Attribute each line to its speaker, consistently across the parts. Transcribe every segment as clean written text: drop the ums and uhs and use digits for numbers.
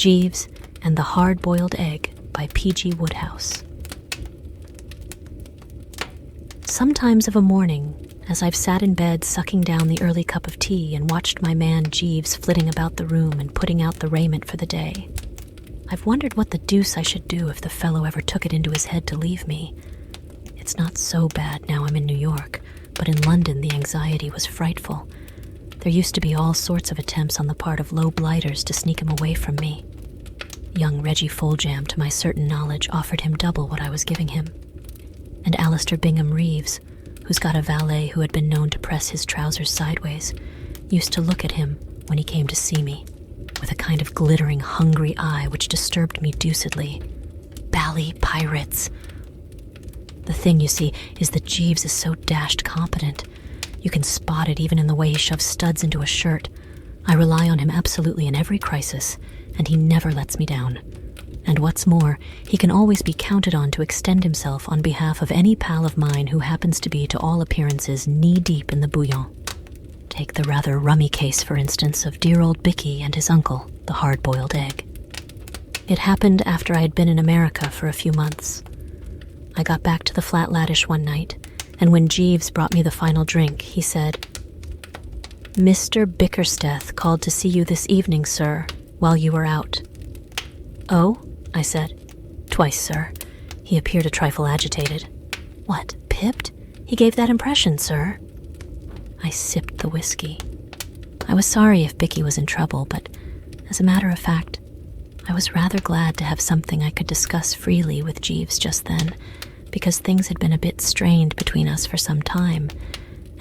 Speaker 1: Jeeves and the Hard-Boiled Egg by P.G. Wodehouse. Sometimes of a morning, as I've sat in bed sucking down the early cup of tea and watched my man Jeeves flitting about the room and putting out the raiment for the day, I've wondered what the deuce I should do if the fellow ever took it into his head to leave me. It's not so bad now I'm in New York, but in London the anxiety was frightful. There used to be all sorts of attempts on the part of low blighters to sneak him away from me. Young Reggie Foljam, to my certain knowledge, offered him double what I was giving him. And Alistair Bingham Reeves, who's got a valet who had been known to press his trousers sideways, used to look at him when he came to see me, with a kind of glittering, hungry eye which disturbed me deucedly. Bally pirates! The thing, you see, is that Jeeves is so dashed competent. You can spot it even in the way he shoves studs into a shirt. I rely on him absolutely in every crisis, and he never lets me down. And what's more, he can always be counted on to extend himself on behalf of any pal of mine who happens to be, to all appearances, knee-deep in the bouillon. Take the rather rummy case, for instance, of dear old Bicky and his uncle, the Hard-Boiled Egg. It happened after I had been in America for a few months. I got back to the Flat Laddish one night, and when Jeeves brought me the final drink, he said, "Mr. Bickersteth called to see you this evening, sir, while you were out." "Oh?" I said. "Twice, sir." He appeared a trifle agitated. "What, pipped? He gave that impression, sir." I sipped the whiskey. I was sorry if Bicky was in trouble, but as a matter of fact, I was rather glad to have something I could discuss freely with Jeeves just then, because things had been a bit strained between us for some time,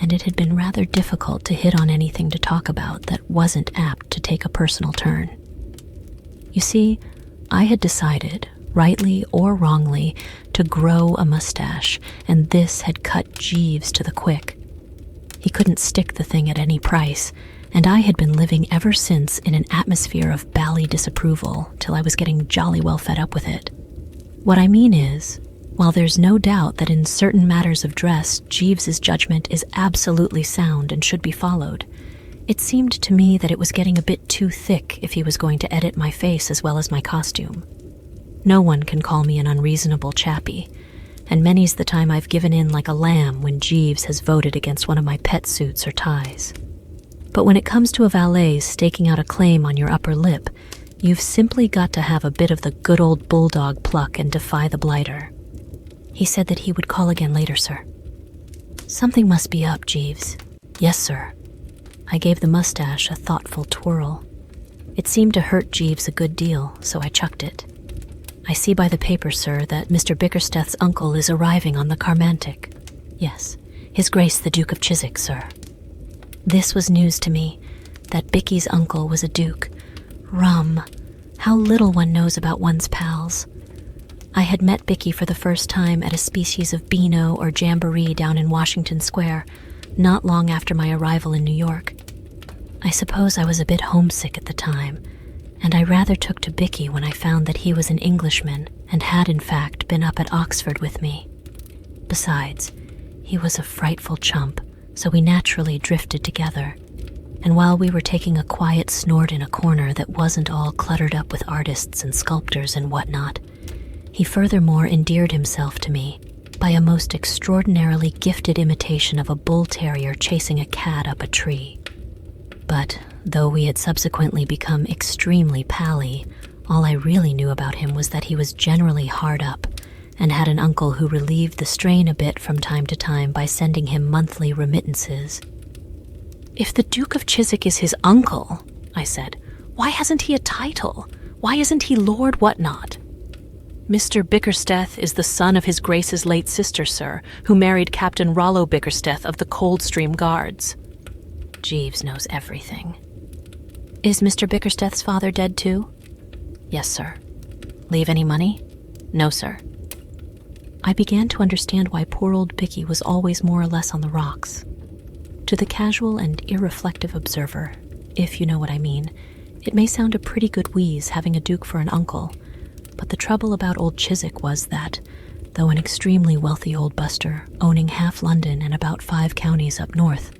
Speaker 1: and it had been rather difficult to hit on anything to talk about that wasn't apt to take a personal turn. You see, I had decided, rightly or wrongly, to grow a mustache, and this had cut Jeeves to the quick. He couldn't stick the thing at any price, and I had been living ever since in an atmosphere of bally disapproval till I was getting jolly well fed up with it. What I mean is, while there's no doubt that in certain matters of dress, Jeeves's judgment is absolutely sound and should be followed, it seemed to me that it was getting a bit too thick if he was going to edit my face as well as my costume. No one can call me an unreasonable chappie, and many's the time I've given in like a lamb when Jeeves has voted against one of my pet suits or ties. But when it comes to a valet staking out a claim on your upper lip, you've simply got to have a bit of the good old bulldog pluck and defy the blighter. He said that he would call again later, sir. "Something must be up, Jeeves." "Yes, sir." I gave the mustache a thoughtful twirl. It seemed to hurt Jeeves a good deal, so I chucked it. "I see by the paper, sir, that Mr. Bickersteth's uncle is arriving on the Carmantic." "Yes, His Grace the Duke of Chiswick, sir." This was news to me, that Bicky's uncle was a duke. Rum! How little one knows about one's pals. I had met Bicky for the first time at a species of beano or jamboree down in Washington Square, not long after my arrival in New York. I suppose I was a bit homesick at the time, and I rather took to Bicky when I found that he was an Englishman and had in fact been up at Oxford with me. Besides, he was a frightful chump, so we naturally drifted together, and while we were taking a quiet snort in a corner that wasn't all cluttered up with artists and sculptors and whatnot, he furthermore endeared himself to me by a most extraordinarily gifted imitation of a bull terrier chasing a cat up a tree. But though we had subsequently become extremely pally, all I really knew about him was that he was generally hard up and had an uncle who relieved the strain a bit from time to time by sending him monthly remittances. "If the Duke of Chiswick is his uncle," I said, "why hasn't he a title? Why isn't he Lord Whatnot?" "Mr. Bickersteth is the son of His Grace's late sister, sir, who married Captain Rollo Bickersteth of the Coldstream Guards." Jeeves knows everything. "Is Mr. Bickersteth's father dead too?" "Yes, sir." "Leave any money?" "No, sir." I began to understand why poor old Bicky was always more or less on the rocks. To the casual and irreflective observer, if you know what I mean, it may sound a pretty good wheeze having a duke for an uncle, but the trouble about old Chiswick was that, though an extremely wealthy old buster, owning half London and about 5 counties up north,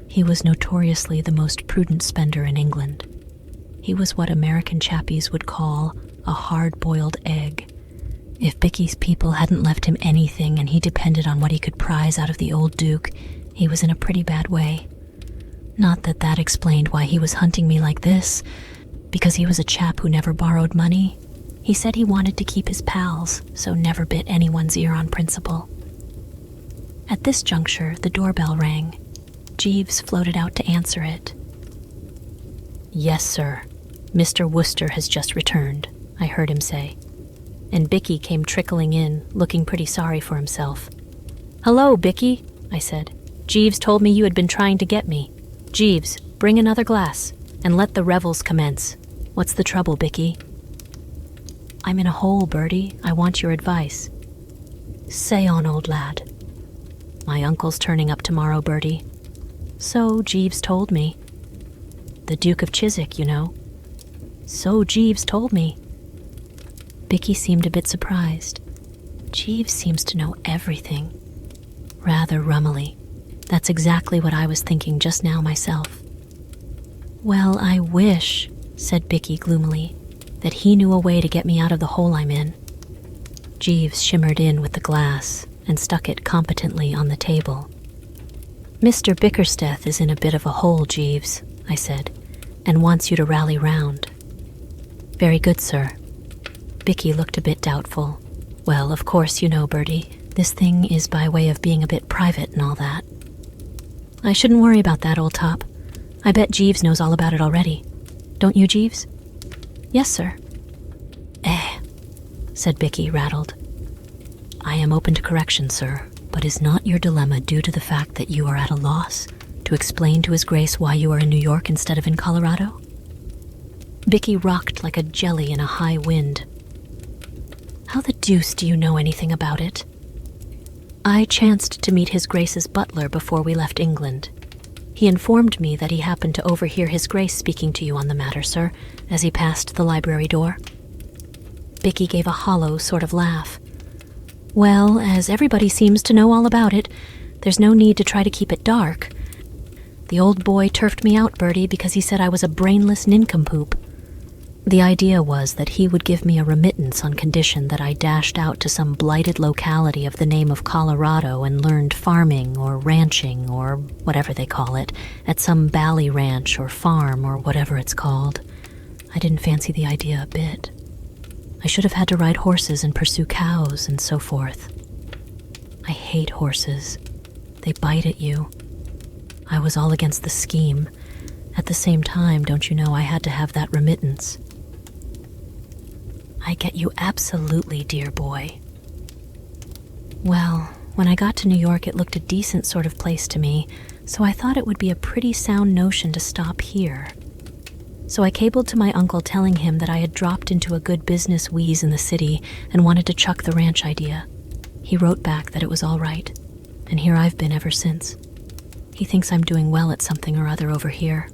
Speaker 1: he was notoriously the most prudent spender in England. He was what American chappies would call a hard-boiled egg. If Bicky's people hadn't left him anything and he depended on what he could prize out of the old Duke, he was in a pretty bad way. Not that that explained why he was hunting me like this, because he was a chap who never borrowed money. He said he wanted to keep his pals, so never bit anyone's ear on principle. At this juncture, the doorbell rang. Jeeves floated out to answer it. "Yes, sir. Mr. Wooster has just returned," I heard him say. And Bicky came trickling in, looking pretty sorry for himself. "Hello, Bicky," I said. "Jeeves told me you had been trying to get me. Jeeves, bring another glass, and let the revels commence. What's the trouble, Bicky?" "I'm in a hole, Bertie. I want your advice." "Say on, old lad." "My uncle's turning up tomorrow, Bertie." "So Jeeves told me." "The Duke of Chiswick, you know." "So Jeeves told me." Bicky seemed a bit surprised. Jeeves seems to know everything. Rather rummily. That's exactly what I was thinking just now myself. "Well, I wish," said Bicky gloomily, "that he knew a way to get me out of the hole I'm in." Jeeves shimmered in with the glass and stuck it competently on the table. "Mr. Bickersteth is in a bit of a hole, Jeeves," I said, "and wants you to rally round." "Very good, sir." Bicky looked a bit doubtful. "Well, of course, you know, Bertie, this thing is by way of being a bit private and all that." "I shouldn't worry about that, old top. I bet Jeeves knows all about it already. Don't you, Jeeves?" "Yes, sir." Said Bicky, rattled. "I am open to correction, sir, but is not your dilemma due to the fact that you are at a loss to explain to His Grace why you are in New York instead of in Colorado?" Bicky rocked like a jelly in a high wind. "How the deuce do you know anything about it?" "I chanced to meet His Grace's butler before we left England. He informed me that he happened to overhear His Grace speaking to you on the matter, sir, as he passed the library door." Bicky gave a hollow sort of laugh. "Well, as everybody seems to know all about it, there's no need to try to keep it dark. The old boy turfed me out, Bertie, because he said I was a brainless nincompoop. The idea was that he would give me a remittance on condition that I dashed out to some blighted locality of the name of Colorado and learned farming or ranching or whatever they call it at some bally ranch or farm or whatever it's called. I didn't fancy the idea a bit. I should have had to ride horses and pursue cows and so forth. I hate horses. They bite at you. I was all against the scheme. At the same time, don't you know, I had to have that remittance." "I get you absolutely, dear boy." "Well, when I got to New York, it looked a decent sort of place to me, so I thought it would be a pretty sound notion to stop here. So I cabled to my uncle telling him that I had dropped into a good business wheeze in the city and wanted to chuck the ranch idea. He wrote back that it was all right, and here I've been ever since. He thinks I'm doing well at something or other over here.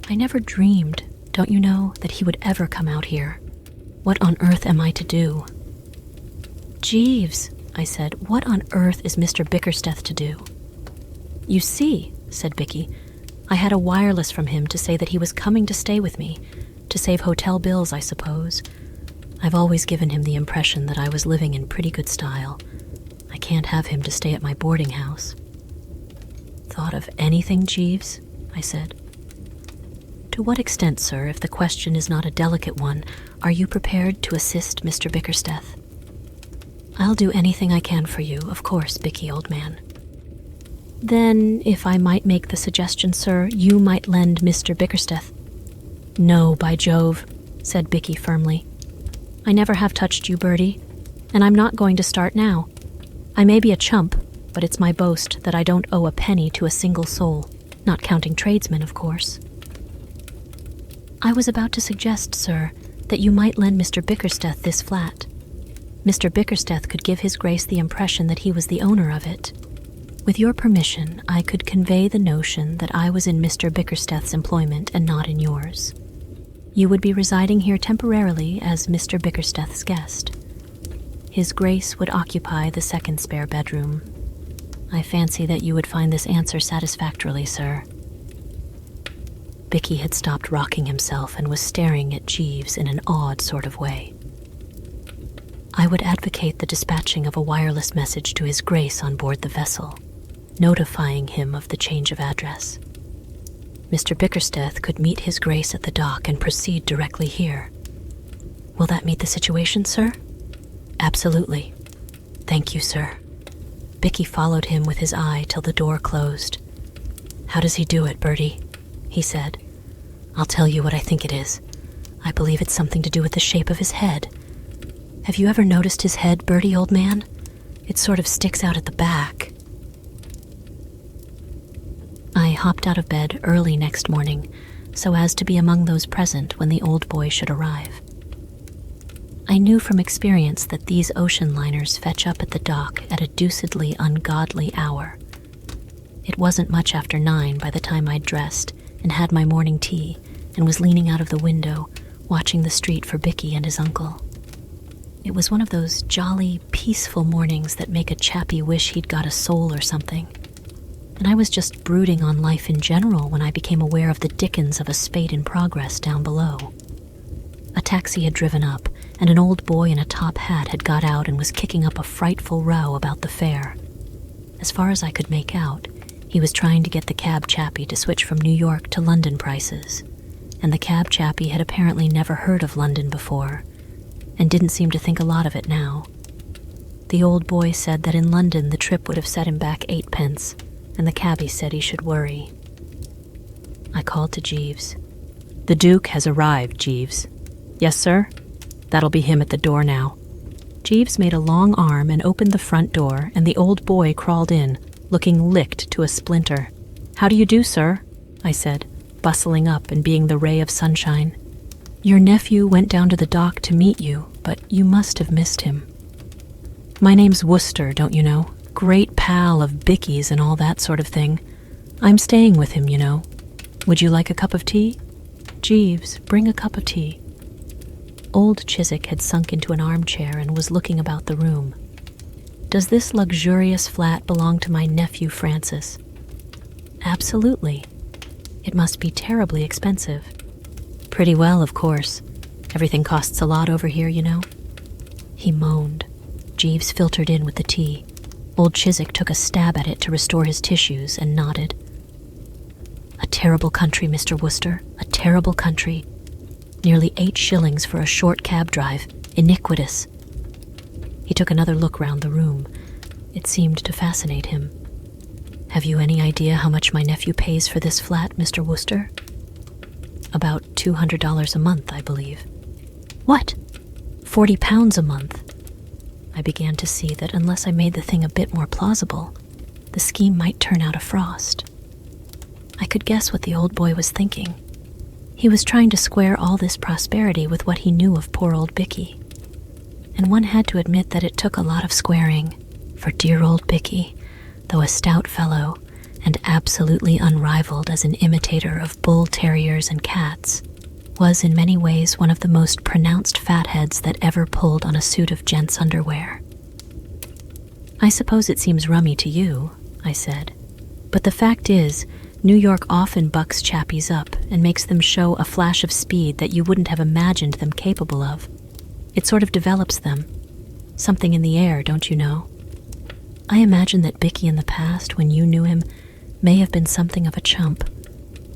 Speaker 1: I never dreamed, don't you know, that he would ever come out here. What on earth am I to do?" "Jeeves," I said, "what on earth is Mr. Bickersteth to do?" "You see," said Bicky, "I had a wireless from him to say that he was coming to stay with me, to save hotel bills, I suppose. I've always given him the impression that I was living in pretty good style. I can't have him to stay at my boarding house." "Thought of anything, Jeeves?" I said. "To what extent, sir, if the question is not a delicate one, are you prepared to assist Mr. Bickersteth?" "I'll do anything I can for you, of course, Bicky, old man." "Then, if I might make the suggestion, sir, you might lend Mr. Bickersteth." "No, by Jove," said Bicky firmly. "I never have touched you, Bertie, and I'm not going to start now. I may be a chump, but it's my boast that I don't owe a penny to a single soul, not counting tradesmen, of course." "I was about to suggest, sir, that you might lend Mr. Bickersteth this flat. Mr. Bickersteth could give His Grace the impression that he was the owner of it. With your permission, I could convey the notion that I was in Mr. Bickersteth's employment and not in yours. You would be residing here temporarily as Mr. Bickersteth's guest. His Grace would occupy the second spare bedroom. I fancy that you would find this answer satisfactorily, sir." Bicky had stopped rocking himself and was staring at Jeeves in an odd sort of way. I would advocate the dispatching of a wireless message to His Grace on board the vessel, notifying him of the change of address. Mr. Bickersteth could meet His Grace at the dock and proceed directly here. Will that meet the situation, sir? Absolutely. Thank you, sir. Bicky followed him with his eye till the door closed. How does he do it, Bertie? He said. I'll tell you what I think it is. I believe it's something to do with the shape of his head. Have you ever noticed his head, Bertie, old man? It sort of sticks out at the back. I hopped out of bed early next morning so as to be among those present when the old boy should arrive. I knew from experience that these ocean liners fetch up at the dock at a deucedly ungodly hour. It wasn't much after 9 by the time I'd dressed and had my morning tea and was leaning out of the window watching the street for Bicky and his uncle. It was one of those jolly, peaceful mornings that make a chappie wish he'd got a soul or something. And I was just brooding on life in general when I became aware of the dickens of a spate in progress down below. A taxi had driven up, and an old boy in a top hat had got out and was kicking up a frightful row about the fare. As far as I could make out, he was trying to get the cab chappie to switch from New York to London prices, and the cab chappie had apparently never heard of London before, and didn't seem to think a lot of it now. The old boy said that in London the trip would have set him back 8 pence, and the cabbie said he should worry. I called to Jeeves. The Duke has arrived, Jeeves. Yes, sir? That'll be him at the door now. Jeeves made a long arm and opened the front door, and the old boy crawled in, looking licked to a splinter. How do you do, sir? I said, bustling up and being the ray of sunshine. Your nephew went down to the dock to meet you, but you must have missed him. My name's Wooster, don't you know? Great pal of Bicky's and all that sort of thing. I'm staying with him, you know. Would you like a cup of tea? Jeeves, bring a cup of tea. Old Chiswick had sunk into an armchair and was looking about the room. Does this luxurious flat belong to my nephew Francis? Absolutely. It must be terribly expensive. Pretty well, of course. Everything costs a lot over here, you know. He moaned. Jeeves filtered in with the tea. Old Chiswick took a stab at it to restore his tissues and nodded. A terrible country, Mr. Wooster. A terrible country. Nearly 8 shillings for a short cab drive. Iniquitous. He took another look round the room. It seemed to fascinate him. Have you any idea how much my nephew pays for this flat, Mr. Wooster? About $200 a month, I believe. What? £40 a month? I began to see that unless I made the thing a bit more plausible, the scheme might turn out a frost. I could guess what the old boy was thinking. He was trying to square all this prosperity with what he knew of poor old Bicky. And one had to admit that it took a lot of squaring, for dear old Bicky, though a stout fellow and absolutely unrivaled as an imitator of bull terriers and cats, was in many ways one of the most pronounced fatheads that ever pulled on a suit of gents' underwear. I suppose it seems rummy to you, I said, but the fact is, New York often bucks chappies up and makes them show a flash of speed that you wouldn't have imagined them capable of. It sort of develops them. Something in the air, don't you know? I imagine that Bicky in the past, when you knew him, may have been something of a chump,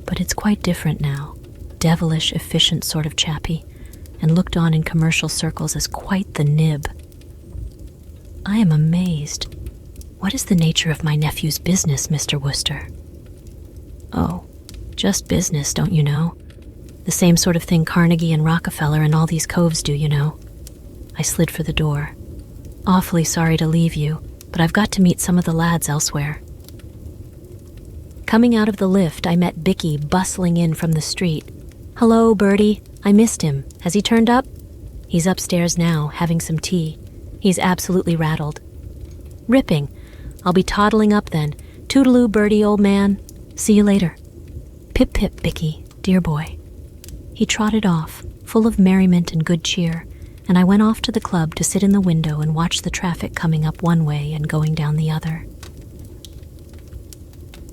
Speaker 1: but it's quite different now. Devilish, efficient sort of chappie, and looked on in commercial circles as quite the nib. I am amazed. What is the nature of my nephew's business, Mr. Wooster? Oh, just business, don't you know? The same sort of thing Carnegie and Rockefeller and all these coves do, you know. I slid for the door. Awfully sorry to leave you, but I've got to meet some of the lads elsewhere. Coming out of the lift, I met Bicky bustling in from the street. Hello, Bertie. I missed him. Has he turned up? He's upstairs now, having some tea. He's absolutely rattled. Ripping. I'll be toddling up then. Toodaloo, Bertie, old man. See you later. Pip-pip, Bicky, dear boy. He trotted off, full of merriment and good cheer, and I went off to the club to sit in the window and watch the traffic coming up one way and going down the other.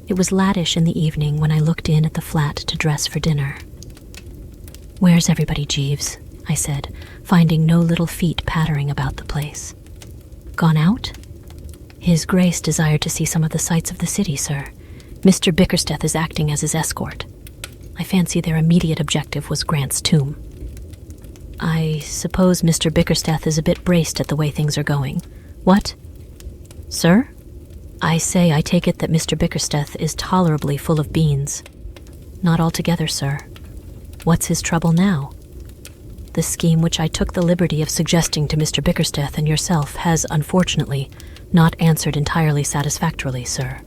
Speaker 1: It was lattish in the evening when I looked in at the flat to dress for dinner. "Where's everybody, Jeeves?" I said, finding no little feet pattering about the place. "Gone out?" "His Grace desired to see some of the sights of the city, sir. Mr. Bickersteth is acting as his escort. I fancy their immediate objective was Grant's tomb." "I suppose Mr. Bickersteth is a bit braced at the way things are going." "What? Sir?" "I say I take it that Mr. Bickersteth is tolerably full of beans." "Not altogether, sir." "What's his trouble now?" "The scheme which I took the liberty of suggesting to Mr. Bickersteth and yourself has, unfortunately, not answered entirely satisfactorily, sir."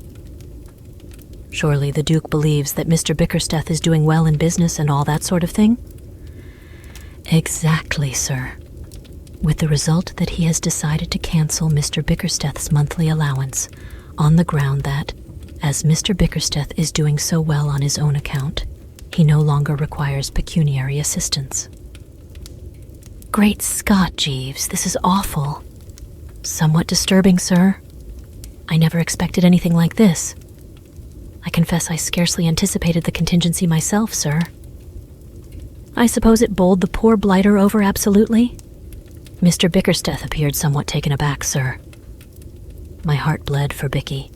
Speaker 1: "Surely the Duke believes that Mr. Bickersteth is doing well in business and all that sort of thing?" "Exactly, sir. With the result that he has decided to cancel Mr. Bickersteth's monthly allowance on the ground that, as Mr. Bickersteth is doing so well on his own account, he no longer requires pecuniary assistance." "Great Scott, Jeeves, this is awful." "Somewhat disturbing, sir. I never expected anything like this. I confess I scarcely anticipated the contingency myself, sir." "I suppose it bowled the poor blighter over absolutely?" Mr. Bickersteth appeared somewhat taken aback, sir. My heart bled for Bicky.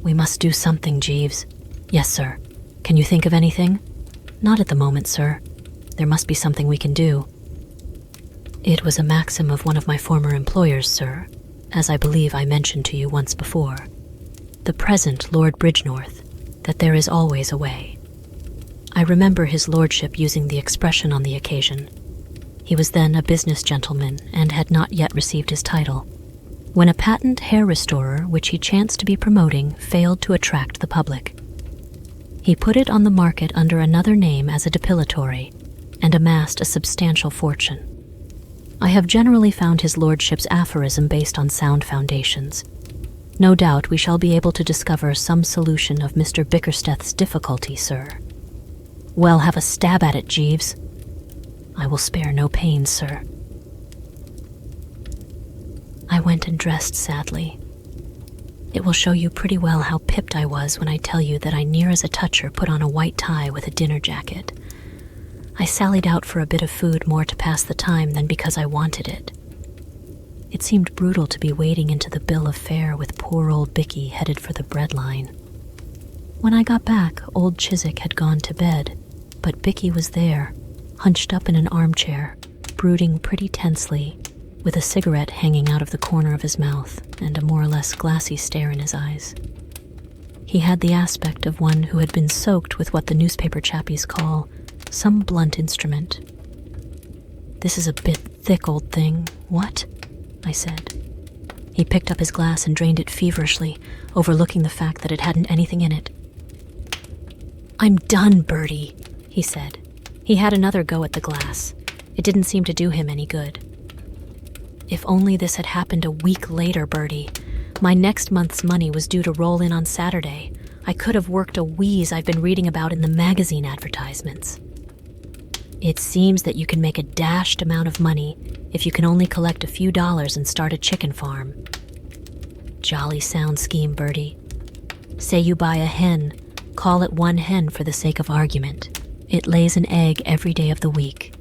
Speaker 1: "We must do something, Jeeves." "Yes, sir. Can you think of anything?" "Not at the moment, sir. There must be something we can do." "It was a maxim of one of my former employers, sir, as I believe I mentioned to you once before, the present Lord Bridgenorth, that there is always a way. I remember his lordship using the expression on the occasion. He was then a business gentleman and had not yet received his title, when a patent hair restorer which he chanced to be promoting failed to attract the public. He put it on the market under another name as a depilatory and amassed a substantial fortune. I have generally found his lordship's aphorism based on sound foundations. No doubt we shall be able to discover some solution of Mr. Bickersteth's difficulty, sir." "Well, have a stab at it, Jeeves." "I will spare no pains, sir." I went and dressed sadly. It will show you pretty well how pipped I was when I tell you that I near as a toucher put on a white tie with a dinner jacket. I sallied out for a bit of food more to pass the time than because I wanted it. It seemed brutal to be wading into the bill of fare with poor old Bicky headed for the bread line. When I got back, old Chiswick had gone to bed, but Bicky was there, hunched up in an armchair, brooding pretty tensely, with a cigarette hanging out of the corner of his mouth and a more or less glassy stare in his eyes. He had the aspect of one who had been soaked with what the newspaper chappies call some blunt instrument. "This is a bit thick, old thing. What?" I said. He picked up his glass and drained it feverishly, overlooking the fact that it hadn't anything in it. "I'm done, Bertie," he said. He had another go at the glass. It didn't seem to do him any good. "If only this had happened a week later, Bertie. My next month's money was due to roll in on Saturday. I could have worked a wheeze I've been reading about in the magazine advertisements. It seems that you can make a dashed amount of money if you can only collect a few dollars and start a chicken farm. Jolly sound scheme, Bertie. Say you buy a hen, call it one hen for the sake of argument. It lays an egg every day of the week.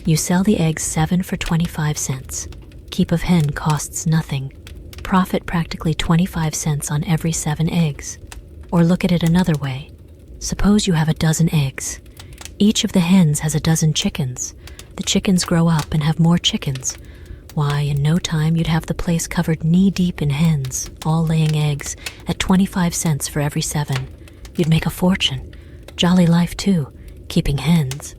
Speaker 1: You sell the eggs 7 for 25 cents. Keep of hen costs nothing. Profit practically 25 cents on every 7 eggs. Or look at it another way. Suppose you have a dozen eggs. Each of the hens has a dozen chickens. The chickens grow up and have more chickens. Why, in no time you'd have the place covered knee-deep in hens, all laying eggs, at 25 cents for every 7. You'd make a fortune. Jolly life, too, keeping hens."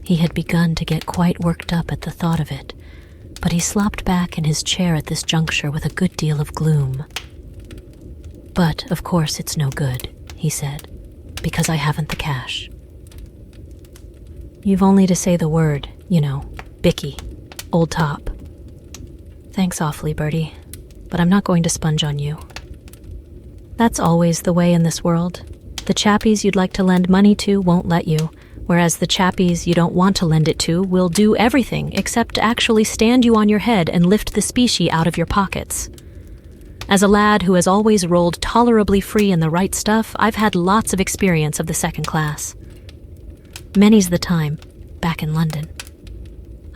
Speaker 1: He had begun to get quite worked up at the thought of it, but he slopped back in his chair at this juncture with a good deal of gloom. "But, of course, it's no good," he said, "because I haven't the cash." "You've only to say the word, you know, Bicky, old top." "Thanks awfully, Bertie, but I'm not going to sponge on you. That's always the way in this world. The chappies you'd like to lend money to won't let you, whereas the chappies you don't want to lend it to will do everything except actually stand you on your head and lift the specie out of your pockets. As a lad who has always rolled tolerably free in the right stuff, I've had lots of experience of the second class. Many's the time, back in London.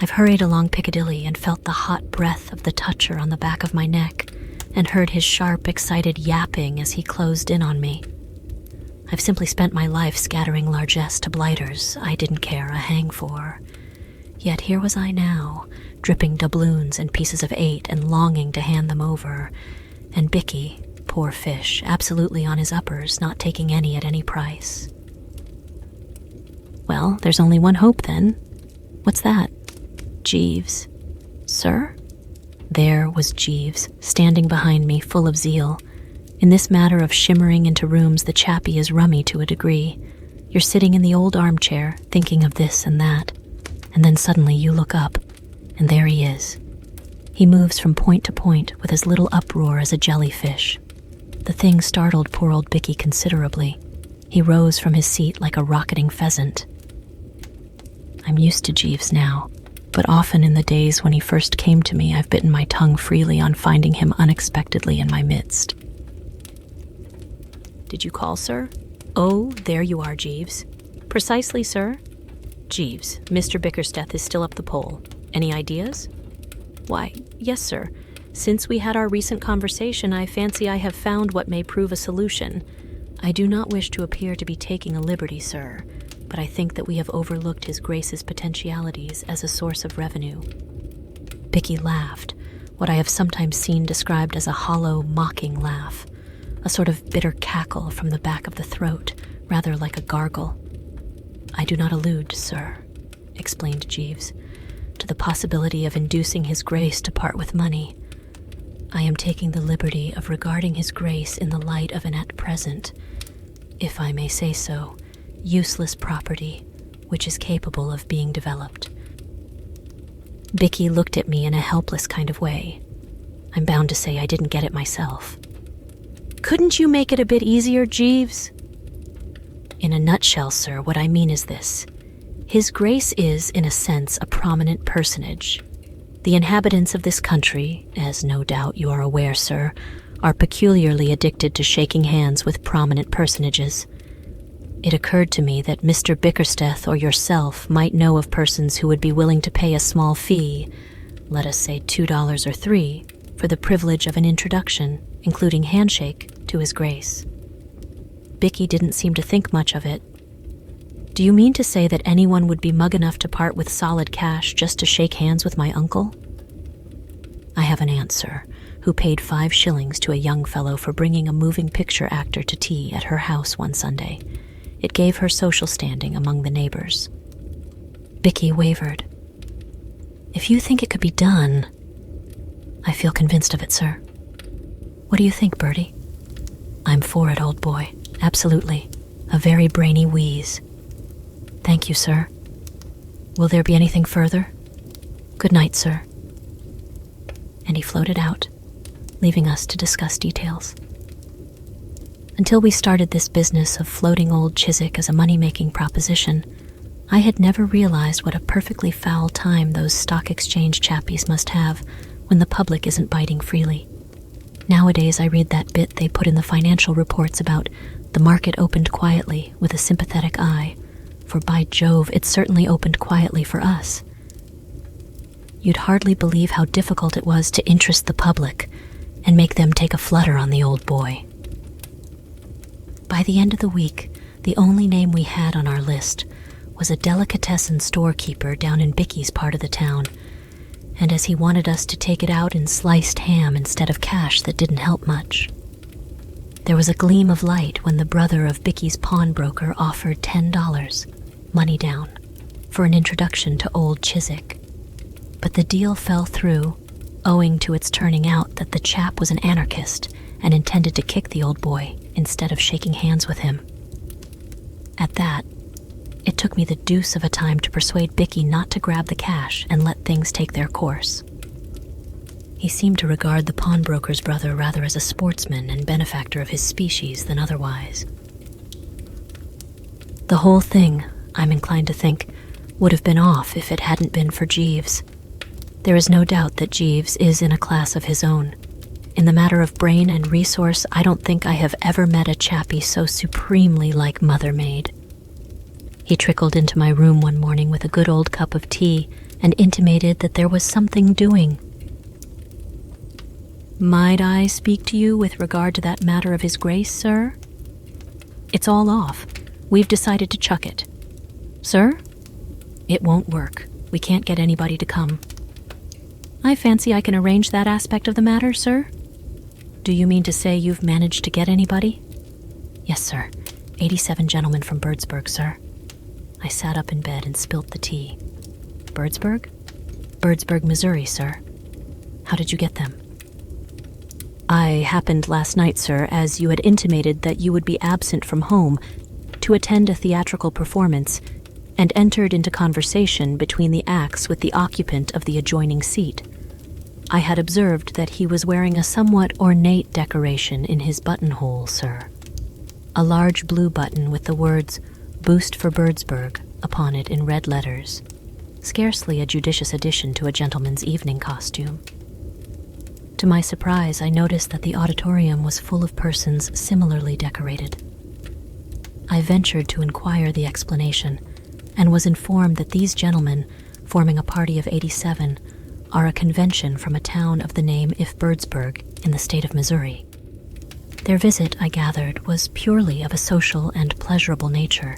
Speaker 1: I've hurried along Piccadilly and felt the hot breath of the toucher on the back of my neck and heard his sharp, excited yapping as he closed in on me. I've simply spent my life scattering largesse to blighters I didn't care a hang for. Yet here was I now, dripping doubloons and pieces of 8 and longing to hand them over. And Bicky, poor fish, absolutely on his uppers, not taking any at any price. Well, there's only one hope then. What's that? Jeeves. Sir? There was Jeeves, standing behind me, full of zeal. In this matter of shimmering into rooms, the chappie is rummy to a degree. You're sitting in the old armchair, thinking of this and that, and then suddenly you look up, and there he is. He moves from point to point with as little uproar as a jellyfish. The thing startled poor old Bicky considerably. He rose from his seat like a rocketing pheasant. I'm used to Jeeves now, but often in the days when he first came to me, I've bitten my tongue freely on finding him unexpectedly in my midst. Did you call, sir? Oh, there you are, Jeeves. Precisely, sir. Jeeves, Mr. Bickersteth is still up the pole. Any ideas? Why, yes, sir. Since we had our recent conversation, I fancy I have found what may prove a solution. I do not wish to appear to be taking a liberty, sir, but I think that we have overlooked His Grace's potentialities as a source of revenue. Bicky laughed, what I have sometimes seen described as a hollow, mocking laugh, a sort of bitter cackle from the back of the throat, rather like a gargle. I do not allude, sir, explained Jeeves, to the possibility of inducing His Grace to part with money. I am taking the liberty of regarding His Grace in the light of an at present, if I may say so, useless property, which is capable of being developed. Bicky looked at me in a helpless kind of way. I'm bound to say I didn't get it myself. Couldn't you make it a bit easier, Jeeves? In a nutshell, sir, what I mean is this. His Grace is, in a sense, a prominent personage. The inhabitants of this country, as no doubt you are aware, sir, are peculiarly addicted to shaking hands with prominent personages. It occurred to me that Mr. Bickersteth or yourself might know of persons who would be willing to pay a small fee, let us say $2 or $3, for the privilege of an introduction, including handshake, to His Grace. Bicky didn't seem to think much of it. Do you mean to say that anyone would be mug enough to part with solid cash just to shake hands with my uncle? I have an aunt, sir, who paid 5 shillings to a young fellow for bringing a moving picture actor to tea at her house one Sunday. It gave her social standing among the neighbors. Bicky wavered. If you think it could be done, I feel convinced of it, sir. What do you think, Bertie? I'm for it, old boy. Absolutely. A very brainy wheeze. Thank you, sir. Will there be anything further? Good night, sir. And he floated out, leaving us to discuss details. Until we started this business of floating old Chiswick as a money-making proposition, I had never realized what a perfectly foul time those stock exchange chappies must have when the public isn't biting freely. Nowadays I read that bit they put in the financial reports about the market opened quietly with a sympathetic eye, for by Jove, it certainly opened quietly for us. You'd hardly believe how difficult it was to interest the public and make them take a flutter on the old boy. By the end of the week, the only name we had on our list was a delicatessen storekeeper down in Bicky's part of the town, and as he wanted us to take it out in sliced ham instead of cash, that didn't help much. There was a gleam of light when the brother of Bicky's pawnbroker offered $10, money down, for an introduction to old Chiswick. But the deal fell through, owing to its turning out that the chap was an anarchist and intended to kick the old boy instead of shaking hands with him. At that, it took me the deuce of a time to persuade Bicky not to grab the cash and let things take their course. He seemed to regard the pawnbroker's brother rather as a sportsman and benefactor of his species than otherwise. The whole thing, I'm inclined to think, would have been off if it hadn't been for Jeeves. There is no doubt that Jeeves is in a class of his own. In the matter of brain and resource, I don't think I have ever met a chappie so supremely like Mother Maid. He trickled into my room one morning with a good old cup of tea and intimated that there was something doing. "Might I speak to you with regard to that matter of His Grace, sir?" "It's all off. We've decided to chuck it." "Sir?" "It won't work. We can't get anybody to come." "I fancy I can arrange that aspect of the matter, sir." "Do you mean to say you've managed to get anybody?" "Yes, sir. 87 gentlemen from Birdsburg, sir." I sat up in bed and spilt the tea. "Birdsburg?" "Birdsburg, Missouri, sir." "How did you get them?" "I happened last night, sir, as you had intimated that you would be absent from home, to attend a theatrical performance, and entered into conversation between the acts with the occupant of the adjoining seat. I had observed that he was wearing a somewhat ornate decoration in his buttonhole, sir. A large blue button with the words, 'Boost for Birdsburg,' upon it in red letters. Scarcely a judicious addition to a gentleman's evening costume. To my surprise, I noticed that the auditorium was full of persons similarly decorated. I ventured to inquire the explanation, and was informed that these gentlemen, forming a party of 87, are a convention from a town of the name Birdsburg in the state of Missouri. Their visit, I gathered, was purely of a social and pleasurable nature,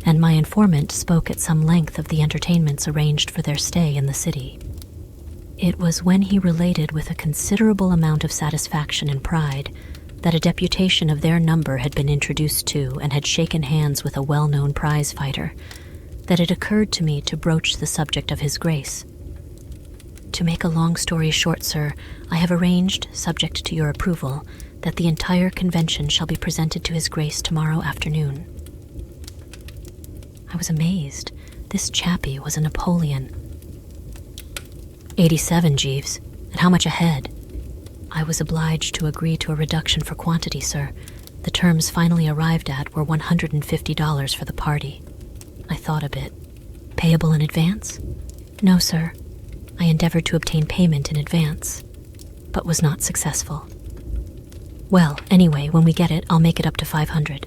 Speaker 1: and my informant spoke at some length of the entertainments arranged for their stay in the city. It was when he related with a considerable amount of satisfaction and pride that a deputation of their number had been introduced to and had shaken hands with a well-known prize fighter, that it occurred to me to broach the subject of His Grace. To make a long story short, sir, I have arranged, subject to your approval, that the entire convention shall be presented to His Grace tomorrow afternoon. I was amazed. This chappie was a Napoleon. 87, Jeeves. And how much a head? I was obliged to agree to a reduction for quantity, sir. The terms finally arrived at were $150 for the party. I thought a bit. Payable in advance? No, sir. I endeavored to obtain payment in advance, but was not successful. Well, anyway, when we get it, I'll make it up to 500.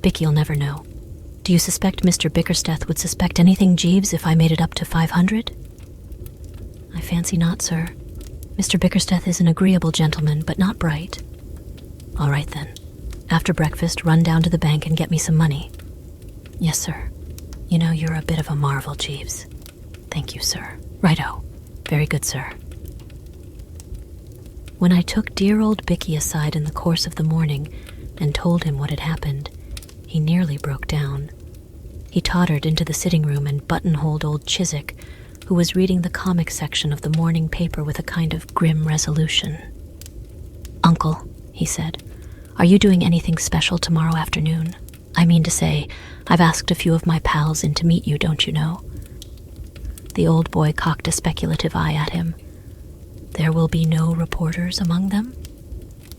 Speaker 1: Bicky'll never know. Do you suspect Mr. Bickersteth would suspect anything, Jeeves, if I made it up to 500? I fancy not, sir. Mr. Bickersteth is an agreeable gentleman, but not bright. All right, then. After breakfast, run down to the bank and get me some money. Yes, sir. You know, you're a bit of a marvel, Jeeves. Thank you, sir. Righto. Very good, sir. When I took dear old Bicky aside in the course of the morning and told him what had happened, he nearly broke down. He tottered into the sitting room and buttonholed old Chiswick, who was reading the comic section of the morning paper with a kind of grim resolution. "Uncle," he said, "are you doing anything special tomorrow afternoon? I mean to say, I've asked a few of my pals in to meet you, don't you know?" The old boy cocked a speculative eye at him. "There will be no reporters among them?"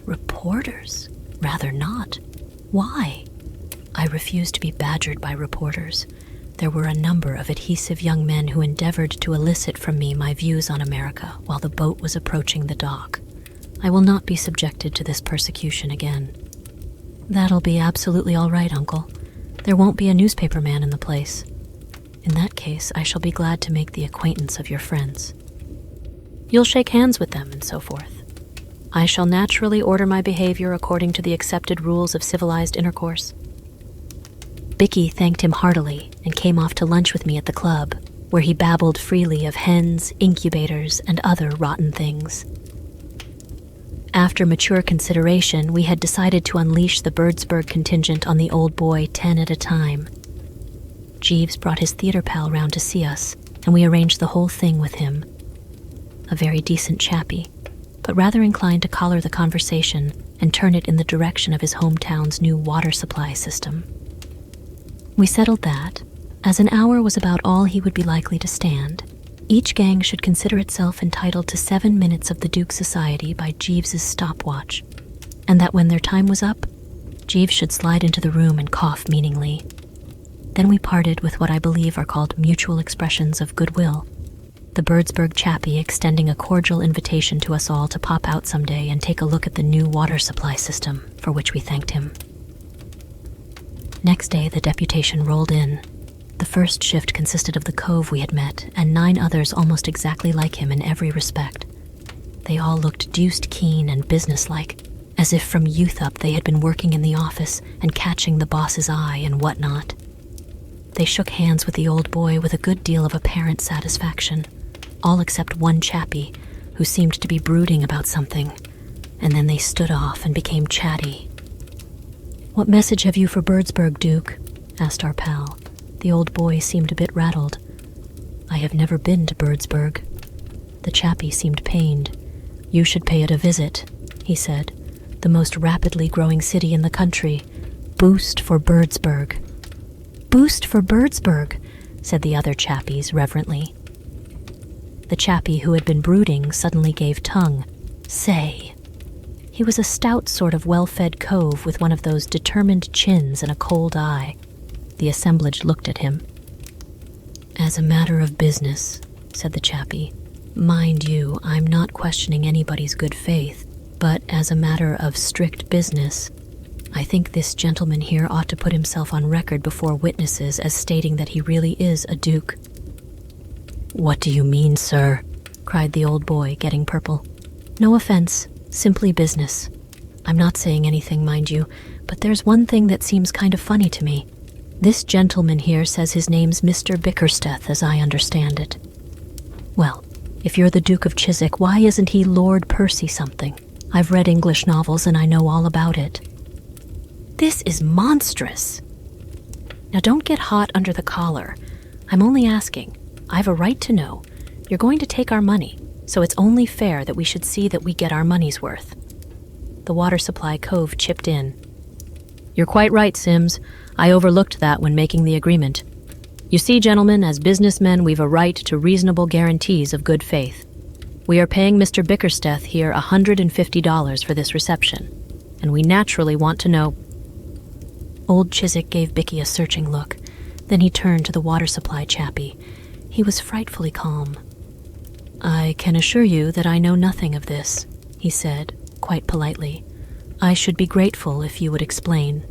Speaker 1: "Reporters? Rather not. Why?" I refused to be badgered by reporters. There were a number of adhesive young men who endeavored to elicit from me my views on America while the boat was approaching the dock. I will not be subjected to this persecution again. That'll be absolutely all right, Uncle. There won't be a newspaper man in the place. In that case, I shall be glad to make the acquaintance of your friends. You'll shake hands with them and so forth. I shall naturally order my behavior according to the accepted rules of civilized intercourse. Bicky thanked him heartily and came off to lunch with me at the club, where he babbled freely of hens, incubators, and other rotten things. After mature consideration, we had decided to unleash the Birdsburg contingent on the old boy 10 at a time. Jeeves brought his theater pal round to see us, and we arranged the whole thing with him. A very decent chappie, but rather inclined to collar the conversation and turn it in the direction of his hometown's new water supply system. We settled that, as an hour was about all he would be likely to stand, each gang should consider itself entitled to 7 minutes of the Duke Society by Jeeves's stopwatch, and that when their time was up, Jeeves should slide into the room and cough meaningly. Then we parted with what I believe are called mutual expressions of goodwill. the Birdsburg chappie extending a cordial invitation to us all to pop out someday and take a look at the new water supply system, for which we thanked him. Next day, the deputation rolled in. The first shift consisted of the cove we had met and 9 others almost exactly like him in every respect. They all looked deuced keen and businesslike, as if from youth up they had been working in the office and catching the boss's eye and whatnot. They shook hands with the old boy with a good deal of apparent satisfaction, all except one chappie who seemed to be brooding about something, and then they stood off and became chatty. "What message have you for Birdsburg, Duke?" asked our pal. The old boy seemed a bit rattled. "I have never been to Birdsburg." The chappie seemed pained. "You should pay it a visit," he said. "The most rapidly growing city in the country. Boost for Birdsburg." "Boost for Birdsburg," said the other chappies reverently. The chappie who had been brooding suddenly gave tongue. "Say." He was a stout sort of well-fed cove with one of those determined chins and a cold eye. The assemblage looked at him. "As a matter of business," said the chappie. "Mind you, I'm not questioning anybody's good faith, but as a matter of strict business, I think this gentleman here ought to put himself on record before witnesses as stating that he really is a duke." "What do you mean, sir?" cried the old boy, getting purple. "No offense, simply business. I'm not saying anything, mind you, but there's one thing that seems kind of funny to me. This gentleman here says his name's Mr. Bickersteth, as I understand it. Well, if you're the Duke of Chiswick, why isn't he Lord Percy something? I've read English novels and I know all about it." "This is monstrous." "Now don't get hot under the collar. I'm only asking. I've a right to know. You're going to take our money, so it's only fair that we should see that we get our money's worth." The water supply cove chipped in. "You're quite right, Sims. I overlooked that when making the agreement. You see, gentlemen, as businessmen, we've a right to reasonable guarantees of good faith. We are paying Mr. Bickersteth here $150 for this reception, and we naturally want to know—" Old Chiswick gave Bicky a searching look. Then he turned to the water supply chappie. He was frightfully calm. "I can assure you that I know nothing of this," he said, quite politely. "I should be grateful if you would explain."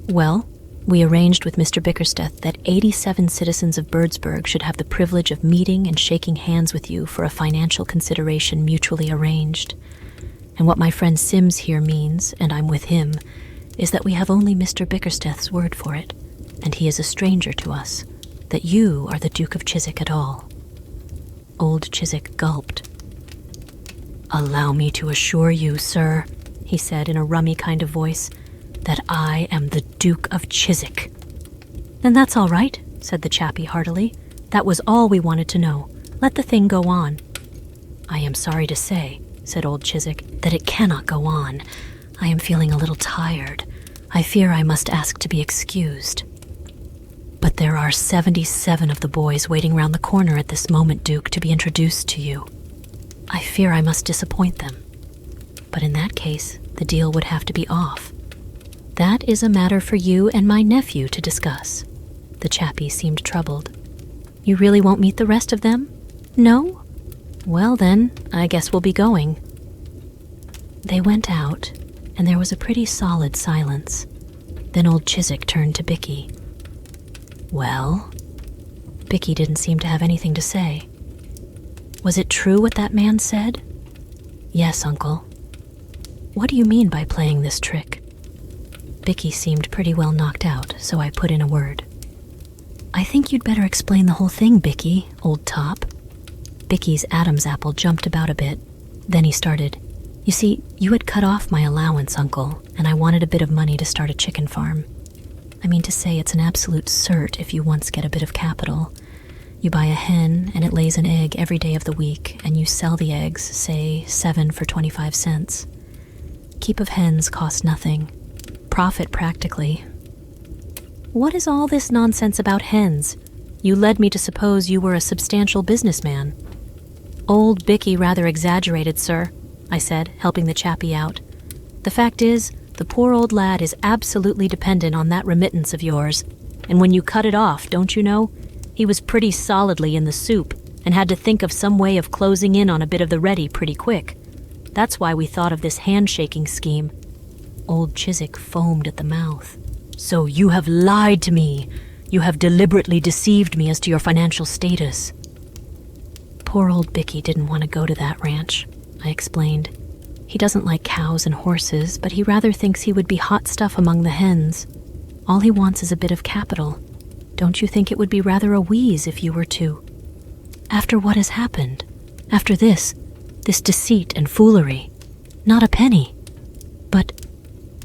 Speaker 1: "Well, we arranged with Mr. Bickersteth that 87 citizens of Birdsburg should have the privilege of meeting and shaking hands with you for a financial consideration mutually arranged. And what my friend Sims here means, and I'm with him, is that we have only Mr. Bickersteth's word for it, and he is a stranger to us, that you are the Duke of Chiswick at all." Old Chiswick gulped. "Allow me to assure you, sir," he said in a rummy kind of voice, "that I am the Duke of Chiswick." "Then that's all right," said the chappie heartily. "That was all we wanted to know. Let the thing go on." "I am sorry to say," said old Chiswick, "that it cannot go on. I am feeling a little tired. I fear I must ask to be excused." "But there are 77 of the boys waiting round the corner at this moment, Duke, to be introduced to you. I fear I must disappoint them. But in that case, the deal would have to be off." "That is a matter for you and my nephew to discuss." The chappie seemed troubled. "You really won't meet the rest of them? No? Well then, I guess we'll be going." They went out, and there was a pretty solid silence. Then old Chiswick turned to Bicky. "Well?" Bicky didn't seem to have anything to say. "Was it true what that man said?" "Yes, Uncle." "What do you mean by playing this trick?" Bicky seemed pretty well knocked out, so I put in a word. "I think you'd better explain the whole thing, Bicky, old top." Bicky's Adam's apple jumped about a bit. Then he started. "You see, you had cut off my allowance, Uncle, and I wanted a bit of money to start a chicken farm. I mean to say it's an absolute cert if you once get a bit of capital. You buy a hen, and it lays an egg every day of the week, and you sell the eggs, say, 7 for 25 cents. Keep of hens costs nothing. Profit practically." "What is all this nonsense about hens? You led me to suppose you were a substantial businessman." "Old Bicky rather exaggerated, sir," I said, helping the chappie out. "The fact is, the poor old lad is absolutely dependent on that remittance of yours, and when you cut it off, don't you know, he was pretty solidly in the soup, and had to think of some way of closing in on a bit of the ready pretty quick. That's why we thought of this handshaking scheme. Old Chiswick foamed at the mouth. So you have lied to me. You have deliberately deceived me as to your financial status. Poor old Bicky didn't want to go to that ranch, I explained. He doesn't like cows and horses, but he rather thinks he would be hot stuff among the hens. All he wants is a bit of capital. Don't you think it would be rather a wheeze if you were to? After what has happened, after this deceit and foolery, not a penny. But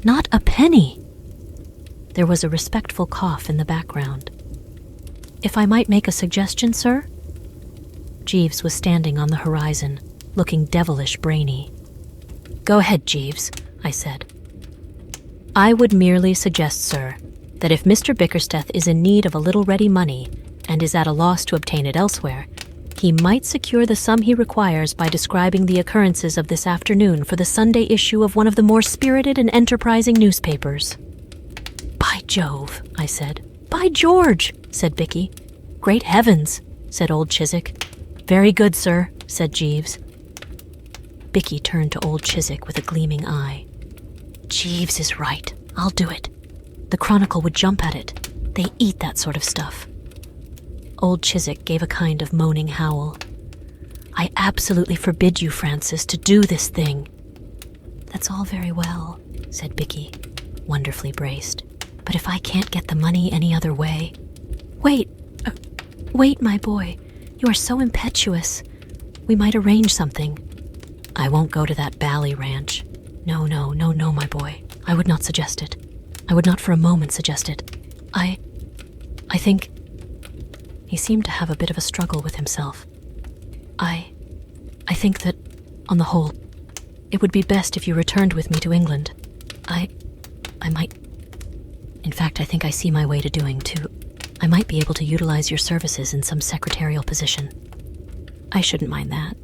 Speaker 1: not a penny. There was a respectful cough in the background. If I might make a suggestion, sir? Jeeves was standing on the horizon, looking devilish brainy. Go ahead, Jeeves, I said. I would merely suggest, sir, that if Mr. Bickersteth is in need of a little ready money and is at a loss to obtain it elsewhere, he might secure the sum he requires by describing the occurrences of this afternoon for the Sunday issue of one of the more spirited and enterprising newspapers. By Jove, I said. By George, said Bicky. Great heavens, said old Chiswick. Very good, sir, said Jeeves. Bicky turned to old Chiswick with a gleaming eye. Jeeves is right. I'll do it. The Chronicle would jump at it. They eat that sort of stuff. Old Chiswick gave a kind of moaning howl. I absolutely forbid you, Francis, to do this thing. That's all very well, said Bicky, wonderfully braced. But if I can't get the money any other way... Wait, my boy. You are so impetuous. We might arrange something. I won't go to that Bally ranch. No, my boy. I would not suggest it. I would not for a moment suggest it. I think... He seemed to have a bit of a struggle with himself. I think that, on the whole, it would be best if you returned with me to England. I might... In fact, I think I see my way to doing, too. I might be able to utilize your services in some secretarial position. I shouldn't mind that.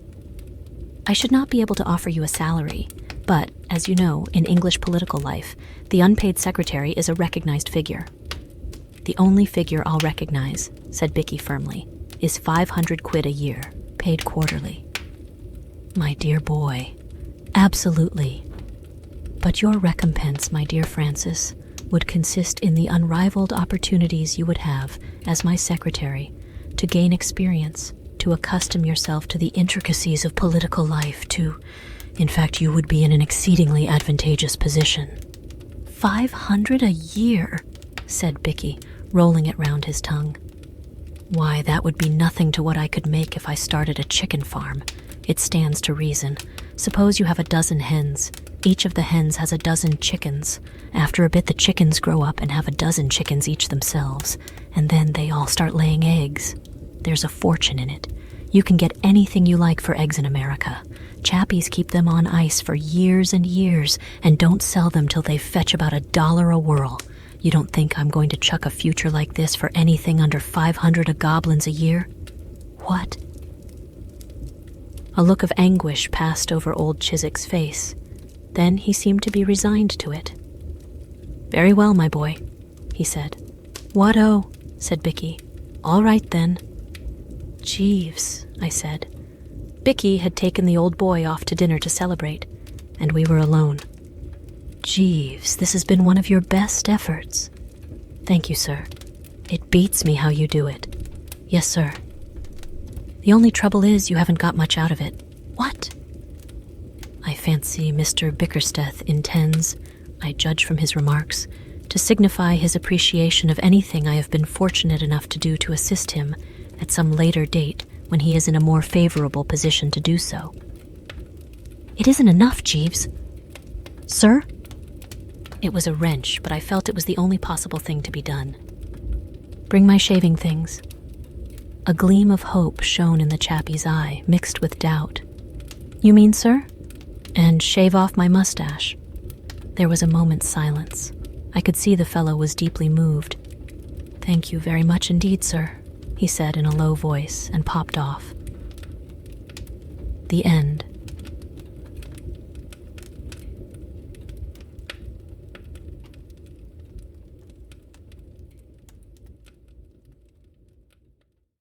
Speaker 1: I should not be able to offer you a salary, but, as you know, in English political life, the unpaid secretary is a recognized figure. The only figure I'll recognize, said Bicky firmly, is 500 quid a year, paid quarterly. My dear boy, absolutely. But your recompense, my dear Francis, would consist in the unrivaled opportunities you would have, as my secretary, to gain experience, to accustom yourself to the intricacies of political life, in fact, you would be in an exceedingly advantageous position. 500 a year, said Bicky, rolling it round his tongue. Why, that would be nothing to what I could make if I started a chicken farm. It stands to reason. Suppose you have a dozen hens. Each of the hens has a dozen chickens. After a bit, the chickens grow up and have a dozen chickens each themselves, and then they all start laying eggs. There's a fortune in it. You can get anything you like for eggs in America. Chappies keep them on ice for years and years and don't sell them till they fetch about $1 a whirl. You don't think I'm going to chuck a future like this for anything under 500 goblins a year? What? A look of anguish passed over old Chiswick's face. Then he seemed to be resigned to it. Very well, my boy, he said. What-oh, said Bicky. All right, then. Jeeves, I said. Bicky had taken the old boy off to dinner to celebrate, and we were alone. Jeeves, this has been one of your best efforts. Thank you, sir. It beats me how you do it. Yes, sir. The only trouble is you haven't got much out of it. What? I fancy Mr. Bickersteth intends, I judge from his remarks, to signify his appreciation of anything I have been fortunate enough to do to assist him at some later date when he is in a more favorable position to do so. It isn't enough, Jeeves. Sir? It was a wrench, but I felt it was the only possible thing to be done. Bring my shaving things. A gleam of hope shone in the chappie's eye, mixed with doubt. You mean, sir? And shave off my mustache. There was a moment's silence. I could see the fellow was deeply moved. Thank you very much indeed, sir, he said in a low voice and popped off. The end.